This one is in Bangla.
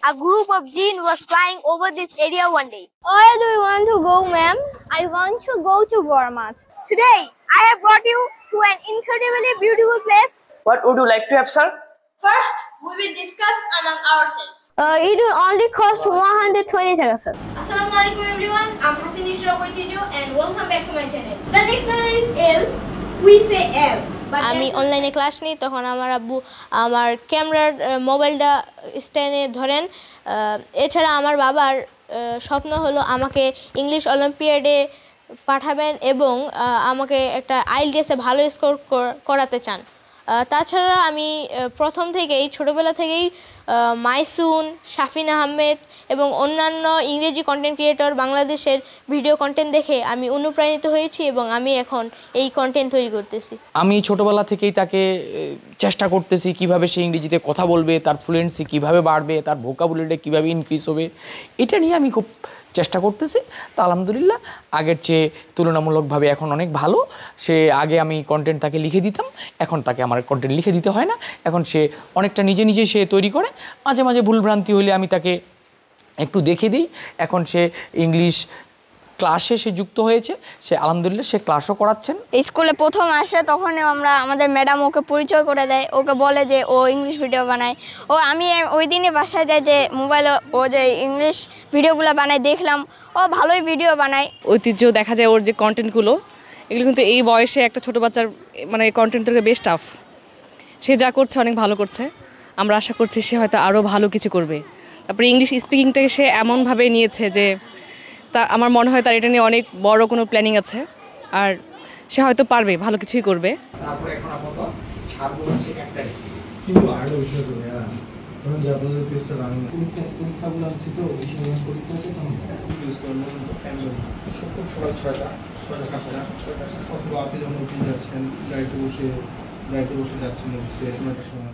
A group of jinn was flying over this area one day. Where do you want to go, ma'am? I want to go to Bormat. Today, I have brought you to an incredibly beautiful place. What would you like to have, sir? First, we will discuss among ourselves. It will only cost 120 taka, sir. Assalamu alaikum everyone. I'm Hasin Ishra Koitijo and welcome back to my channel. The next letter is L. We say L. আমি অনলাইনে ক্লাস নিই তখন আমার আব্বু আমার ক্যামেরার মোবাইলটা স্ট্যান্ডে ধরেন। এছাড়া আমার বাবার স্বপ্ন হলো আমাকে ইংলিশ অলিম্পিয়াডে পাঠাবেন এবং আমাকে একটা আইএলটিএসে ভালো স্কোর করাতে চান। তাছাড়া আমি প্রথম থেকেই ছোটোবেলা থেকেই মাইসুন, শাফিন আহমেদ এবং অন্যান্য ইংরেজি কন্টেন্ট ক্রিয়েটর বাংলাদেশের ভিডিও কন্টেন্ট দেখে আমি অনুপ্রাণিত হয়েছি এবং আমি এখন এই কন্টেন্ট তৈরি করতেছি। আমি ছোটোবেলা থেকেই তাকে চেষ্টা করতেছি কিভাবে সে ইংরেজিতে কথা বলবে, তার ফ্লুয়েন্সি কিভাবে বাড়বে, তার ভোকাবুলারিটা কীভাবে ইনক্রিজ হবে, এটা নিয়ে আমি খুব চেষ্টা করতেছি। তা আলহামদুলিল্লাহ আগের চেয়ে তুলনামূলকভাবে এখন অনেক ভালো। সে আগে আমি কন্টেন্ট তাকে লিখে দিতাম, এখন তাকে আমার কন্টেন্ট লিখে দিতে হয় না। এখন সে অনেকটা নিজে নিজে সে তৈরি করে। মাঝে মাঝে ভুলভ্রান্তি হলে আমি তাকে একটু দেখে দিই। এখন সে ইংলিশ ক্লাসে সে যুক্ত হয়েছে, সে আলহামদুলিল্লাহ সে ক্লাসও করাচ্ছেন। স্কুলে প্রথম আসে তখন আমাদের ম্যাডাম ওকে পরিচয় করে দেয়, ওকে বলে যে ও ইংলিশ ভিডিও বানায়। আমি ওই দিনই বাসায় যাই যে মোবাইলে ও যে ইংলিশ ভিডিওগুলো বানায় দেখলাম, ও ভালোই ভিডিও বানায়। ঐতিহ্য দেখা যায় ওর যে কন্টেন্টগুলো, এগুলো কিন্তু এই বয়সে একটা ছোটো বাচ্চার মানে কন্টেন্ট থেকে বেশ টাফ। সে যা করছে অনেক ভালো করছে, আমরা আশা করছি সে হয়তো আরও ভালো কিছু করবে। তারপরে ইংলিশ স্পিকিংটাকে সে এমনভাবে নিয়েছে যে তা আমার মনে হয় তার এটা নিয়ে অনেক বড় কোনো প্ল্যানিং আছে, আর সে হয়তো পারবে, ভালো কিছুই করবে। তারপরে এখন আপাতত ছাড়বো হচ্ছে একটা কিন্তু আরো বিষয় করে কারণ যে আপনাদের পেছনে রানিং পরীক্ষাগুলো হচ্ছে তো ওই সময় পরীক্ষা আছে তখন ইউজ করলে খুব সকাল 6টা অথবা আপনি যখন উঠে যাচ্ছেন গাড়িতে বসে যাচ্ছেন অফিসে 9টার সময়